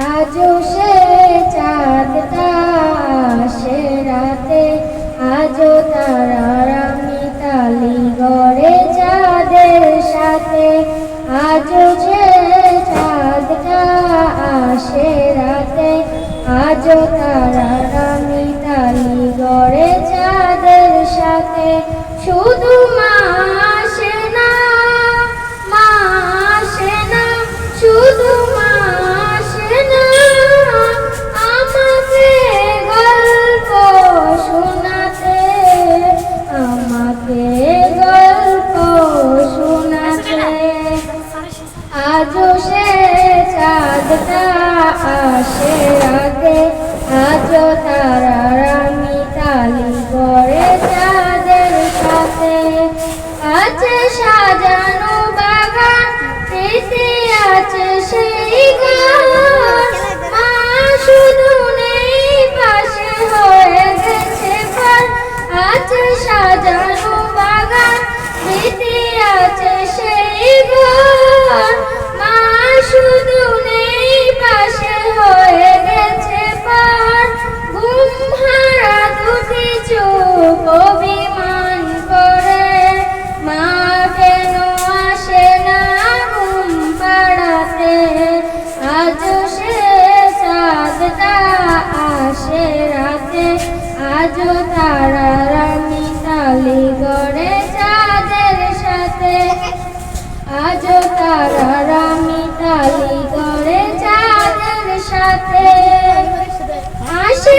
আজও সে চাঁদটা আসে রাতে, আজও তারারা মিতালি গড়ে চাঁদের সাথে। আজও সে চাঁদটা আসে রাতে, আজও তারারা মিতালি গড়ে চাঁদের সাথে। শুধু মা আসে না, মা আসে না, শুধু মা আসে না, আমাকে গল্প শোনাতে, আমাকে গল্প শোনাতে। আজও সে চাঁদটা আসে রাতে, আজও তারারা মিতালি গড়ে চাঁদের সাথে। আছে সাজানো বাগান, স্মৃতি আছে সেই গান, মা শুধু নেই পাশে হয়ে গেছে পার। আছে সাজানো বাগান, স্মৃতি আছে সেই গান, মা শুধু নেই পাশে হয়ে গেছে পার। ঘুম হারা দুটি চোখ অভিমান করে, মা কেন আসে না ঘুম পাড়াতে। আজও সে চাঁদটা আসে রাতে, আজও তারারা মিতালি গড়ে চাঁদের সাথে। আজও তারারা মিতালি গড়ে চাঁদের সাথে। আসে